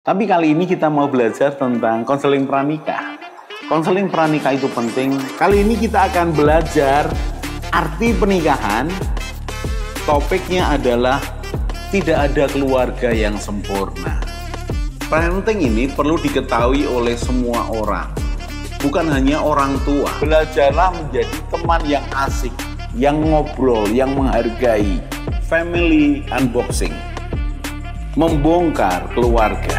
Tapi kali ini kita mau belajar tentang konseling pranikah. Konseling pranikah itu penting. Kali ini kita akan belajar arti pernikahan. Topiknya adalah tidak ada keluarga yang sempurna. Parenting ini perlu diketahui oleh semua orang, bukan hanya orang tua. Belajarlah menjadi teman yang asik, yang ngobrol, yang menghargai. Family unboxing. Membongkar keluarga.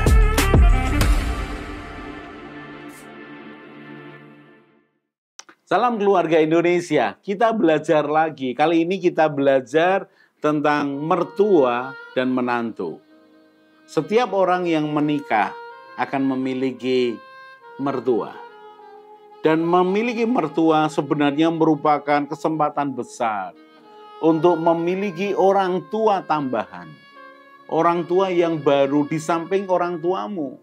Salam keluarga Indonesia, kita belajar lagi. Kali ini kita belajar tentang mertua dan menantu. Setiap orang yang menikah akan memiliki mertua. Dan memiliki mertua sebenarnya merupakan kesempatan besar untuk memiliki orang tua tambahan. Orang tua yang baru di samping orang tuamu.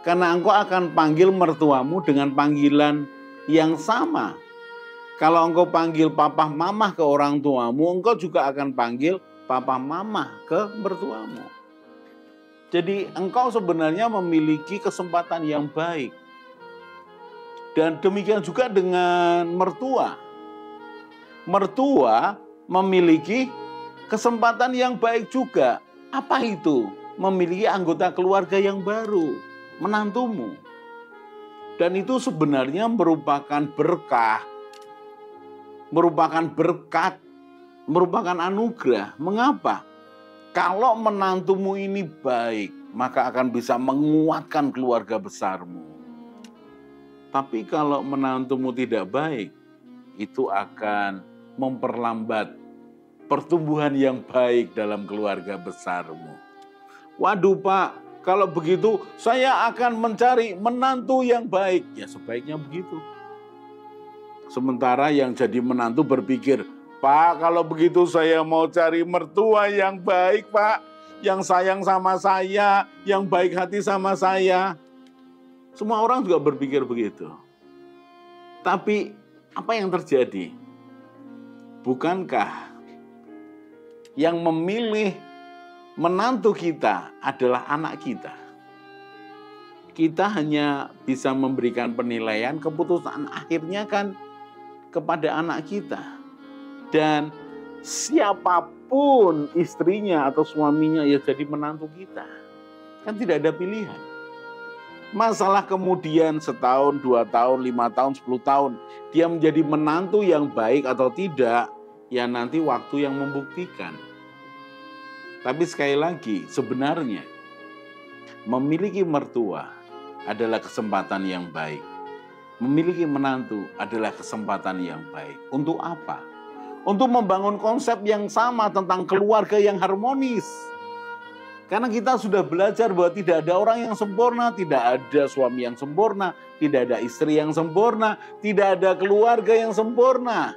Karena engkau akan panggil mertuamu dengan panggilan yang sama. Kalau engkau panggil papa mama ke orang tuamu, engkau juga akan panggil papa mama ke mertuamu. Jadi engkau sebenarnya memiliki kesempatan yang baik. Dan demikian juga dengan mertua. Mertua memiliki kesempatan yang baik juga. Apa itu? Memiliki anggota keluarga yang baru, menantumu. Dan itu sebenarnya merupakan berkah, merupakan berkat, merupakan anugerah. Mengapa? Kalau menantumu ini baik, maka akan bisa menguatkan keluarga besarmu. Tapi kalau menantumu tidak baik, itu akan memperlambat pertumbuhan yang baik dalam keluarga besarmu. Waduh Pak, kalau begitu saya akan mencari menantu yang baik. Ya sebaiknya begitu. Sementara yang jadi menantu berpikir, Pak kalau begitu saya mau cari mertua yang baik Pak. Yang sayang sama saya, yang baik hati sama saya. Semua orang juga berpikir begitu. Tapi apa yang terjadi? Bukankah yang memilih menantu kita adalah anak kita? Kita hanya bisa memberikan penilaian, keputusan akhirnya kan kepada anak kita. Dan siapapun istrinya atau suaminya ya jadi menantu kita. Kan tidak ada pilihan. Masalah kemudian setahun, 2 tahun, 5 tahun, 10 tahun. Dia menjadi menantu yang baik atau tidak, ya nanti waktu yang membuktikan. Tapi sekali lagi, sebenarnya memiliki mertua adalah kesempatan yang baik. Memiliki menantu adalah kesempatan yang baik. Untuk apa? Untuk membangun konsep yang sama tentang keluarga yang harmonis. Karena kita sudah belajar bahwa tidak ada orang yang sempurna, tidak ada suami yang sempurna, tidak ada istri yang sempurna, tidak ada keluarga yang sempurna.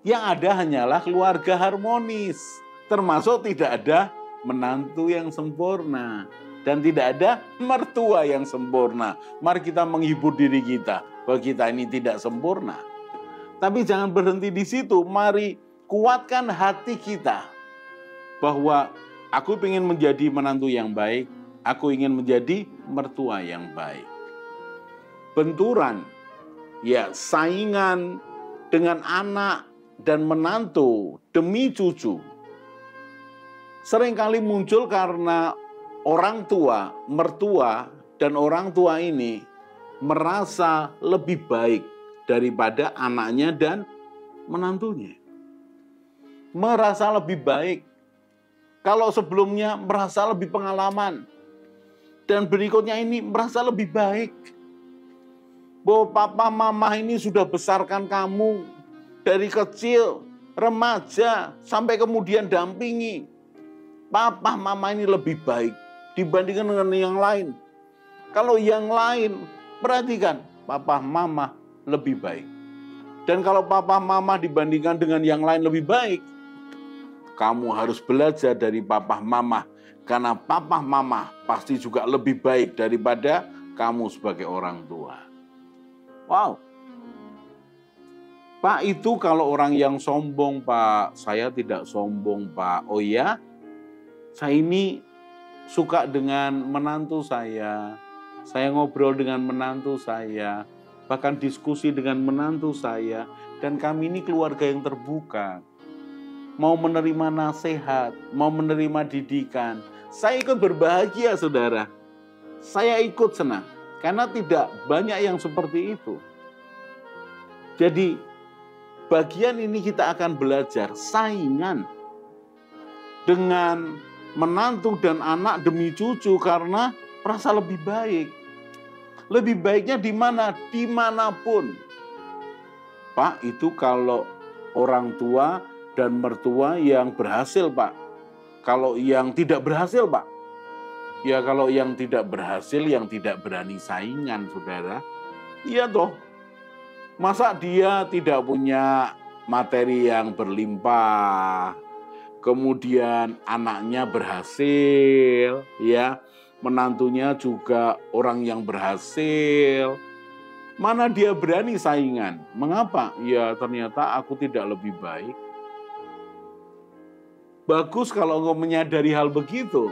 Yang ada hanyalah keluarga harmonis. Termasuk tidak ada menantu yang sempurna. Dan tidak ada mertua yang sempurna. Mari kita menghibur diri kita bahwa kita ini tidak sempurna. Tapi jangan berhenti di situ. Mari kuatkan hati kita bahwa aku ingin menjadi menantu yang baik. Aku ingin menjadi mertua yang baik. Benturan, ya saingan dengan anak dan menantu demi cucu seringkali muncul karena orang tua, mertua, dan orang tua ini merasa lebih baik daripada anaknya dan menantunya. Merasa lebih baik. Kalau sebelumnya merasa lebih pengalaman. Dan berikutnya ini merasa lebih baik. Bahwa papa mama ini sudah besarkan kamu dari kecil, remaja, sampai kemudian dampingi. Papa mama ini lebih baik dibandingkan dengan yang lain. Kalau yang lain, perhatikan, papa mama lebih baik. Dan kalau papa mama dibandingkan dengan yang lain lebih baik, kamu harus belajar dari papa mama. Karena papa mama pasti juga lebih baik daripada kamu sebagai orang tua. Wow. Pak itu kalau orang yang sombong Pak, saya tidak sombong Pak. Oh ya? Saya ini suka dengan menantu saya ngobrol dengan menantu saya, bahkan diskusi dengan menantu saya, dan kami ini keluarga yang terbuka. Mau menerima nasihat, mau menerima didikan. Saya ikut berbahagia, saudara. Saya ikut senang, karena tidak banyak yang seperti itu. Jadi, bagian ini kita akan belajar saingan dengan menantu dan anak demi cucu karena merasa lebih baik. Lebih baiknya di mana? Dimanapun. Pak, itu kalau orang tua dan mertua yang berhasil, Pak. Kalau yang tidak berhasil, Pak. Ya kalau yang tidak berhasil, yang tidak berani saingan, saudara. Iya toh. Masa dia tidak punya materi yang berlimpah, kemudian anaknya berhasil, ya, menantunya juga orang yang berhasil. Mana dia berani saingan? Mengapa? Ya ternyata aku tidak lebih baik. Bagus kalau engkau menyadari hal begitu.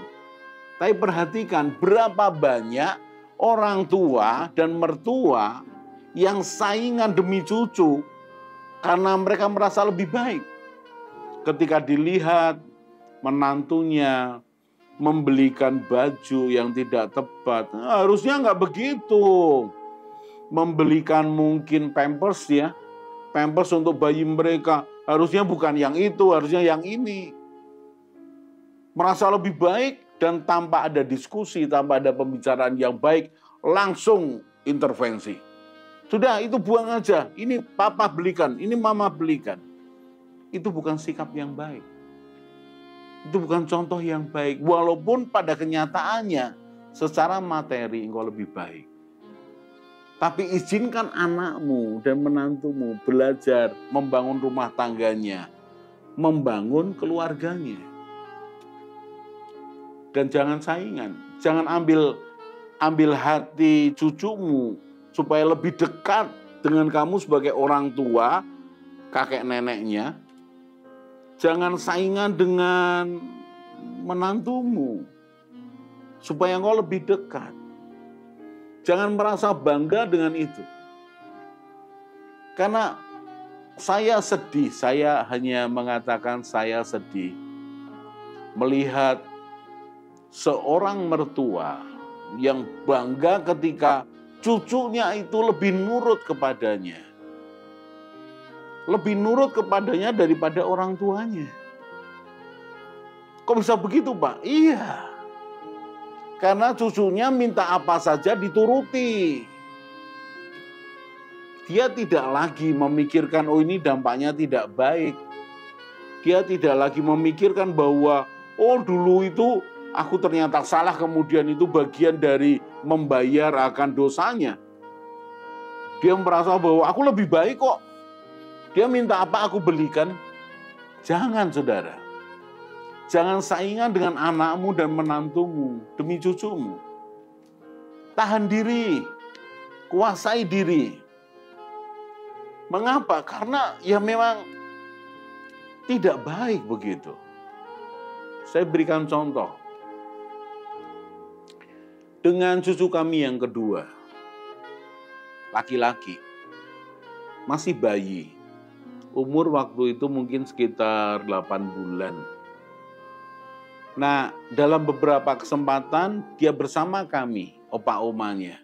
Tapi perhatikan berapa banyak orang tua dan mertua yang saingan demi cucu karena mereka merasa lebih baik. Ketika dilihat menantunya membelikan baju yang tidak tepat, harusnya nggak begitu. Membelikan mungkin pampers ya, pampers untuk bayi mereka, harusnya bukan yang itu, harusnya yang ini. Merasa lebih baik dan tanpa ada diskusi, tanpa ada pembicaraan yang baik, langsung intervensi. Sudah, itu buang aja. Ini papa belikan, ini mama belikan. Itu bukan sikap yang baik. Itu bukan contoh yang baik. Walaupun pada kenyataannya, secara materi engkau lebih baik. Tapi izinkan anakmu dan menantumu belajar membangun rumah tangganya, membangun keluarganya. Dan jangan saingan, jangan ambil hati cucumu supaya lebih dekat dengan kamu sebagai orang tua, kakek neneknya. Jangan saingan dengan menantumu supaya engkau lebih dekat. Jangan merasa bangga dengan itu. Karena saya sedih, saya hanya mengatakan saya sedih melihat seorang mertua yang bangga ketika cucunya itu lebih nurut kepadanya. Lebih nurut kepadanya daripada orang tuanya. Kok bisa begitu, Pak? Iya. Karena cucunya minta apa saja dituruti. Dia tidak lagi memikirkan, oh ini dampaknya tidak baik. Dia tidak lagi memikirkan bahwa, oh dulu itu aku ternyata salah, kemudian itu bagian dari membayar akan dosanya. Dia merasa bahwa aku lebih baik kok. Dia minta apa aku belikan. Jangan, saudara. Jangan saingan dengan anakmu dan menantumu demi cucumu. Tahan diri. Kuasai diri. Mengapa? Karena ya memang tidak baik begitu. Saya berikan contoh. Dengan cucu kami yang kedua, laki-laki, masih bayi. Umur waktu itu mungkin sekitar 8 bulan. Nah, dalam beberapa kesempatan dia bersama kami, opa omanya.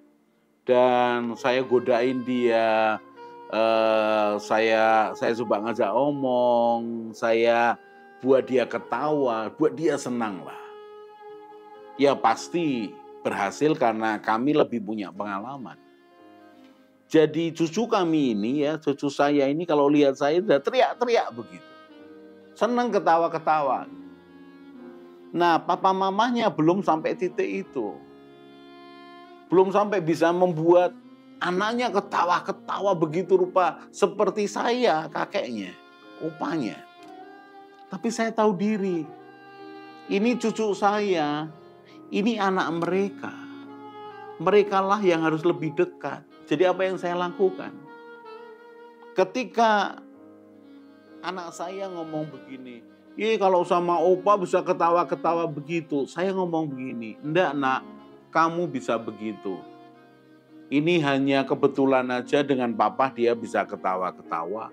Dan saya godain dia, saya coba ngajak omong, saya buat dia ketawa, buat dia senang lah. Ya pasti berhasil karena kami lebih punya pengalaman. Jadi cucu kami ini ya, cucu saya ini kalau lihat saya udah teriak-teriak begitu. Senang ketawa-ketawa. Nah, papa mamanya belum sampai titik itu. Belum sampai bisa membuat anaknya ketawa-ketawa begitu rupa seperti saya, kakeknya, opanya. Tapi saya tahu diri. Ini cucu saya, ini anak mereka. Merekalah yang harus lebih dekat. Jadi apa yang saya lakukan? Ketika anak saya ngomong begini, Kalau sama opa bisa ketawa-ketawa begitu. Saya ngomong begini, enggak nak, kamu bisa begitu. Ini hanya kebetulan aja dengan papa dia bisa ketawa-ketawa.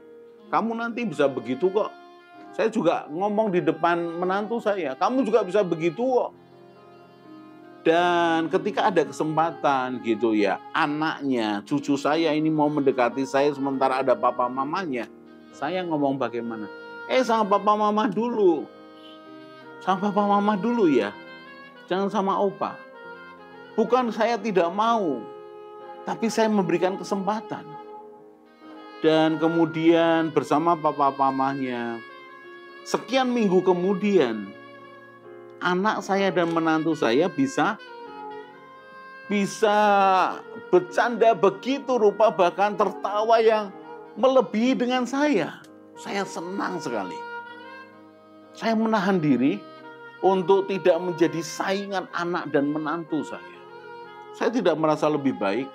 Kamu nanti bisa begitu kok. Saya juga ngomong di depan menantu saya, kamu juga bisa begitu kok. Dan ketika ada kesempatan gitu ya, anaknya, cucu saya ini mau mendekati saya sementara ada papa mamanya, saya ngomong bagaimana? Sama papa mama dulu. Sama papa mama dulu ya. Jangan sama opa. Bukan saya tidak mau, tapi saya memberikan kesempatan. Dan kemudian bersama papa mamanya, sekian minggu kemudian, anak saya dan menantu saya bisa bercanda begitu rupa, bahkan tertawa yang melebihi dengan saya. Saya senang sekali. Saya menahan diri untuk tidak menjadi saingan anak dan menantu saya. Saya tidak merasa lebih baik.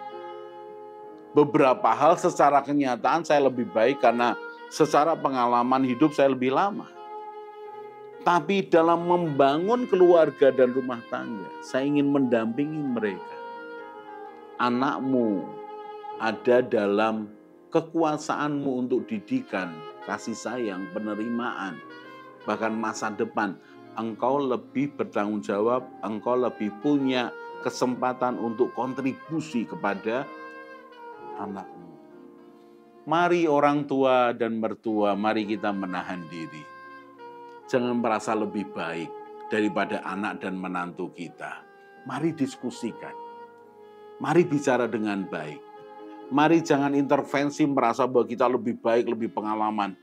Beberapa hal secara kenyataan saya lebih baik karena secara pengalaman hidup saya lebih lama. Tapi dalam membangun keluarga dan rumah tangga, saya ingin mendampingi mereka. Anakmu ada dalam kekuasaanmu untuk didikan, kasih sayang, penerimaan, bahkan masa depan. Engkau lebih bertanggung jawab, engkau lebih punya kesempatan untuk kontribusi kepada anakmu. Mari orang tua dan mertua, mari kita menahan diri. Jangan merasa lebih baik daripada anak dan menantu kita. Mari diskusikan. Mari bicara dengan baik. Mari jangan intervensi merasa bahwa kita lebih baik, lebih pengalaman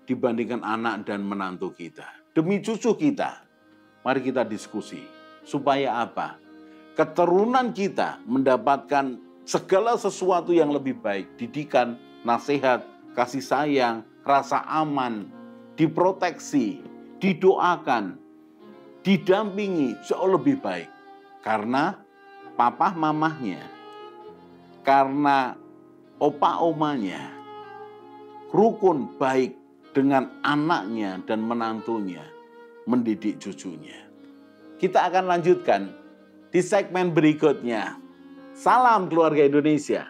dibandingkan anak dan menantu kita. Demi cucu kita, mari kita diskusi. Supaya apa? Keturunan kita mendapatkan segala sesuatu yang lebih baik. Didikan, nasihat, kasih sayang, rasa aman, diproteksi, didoakan, didampingi jauh lebih baik. Karena papa mamahnya, karena opa omanya, rukun baik dengan anaknya dan menantunya, mendidik cucunya. Kita akan lanjutkan di segmen berikutnya. Salam keluarga Indonesia.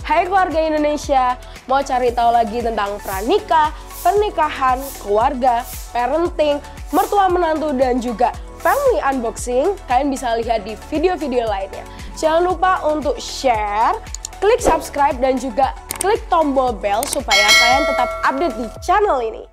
Hai keluarga Indonesia, mau cari tahu lagi tentang pranikah, pernikahan, keluarga, parenting, mertua menantu, dan juga family unboxing? Kalian bisa lihat di video-video lainnya. Jangan lupa untuk share, klik subscribe, dan juga klik tombol bell supaya kalian tetap update di channel ini.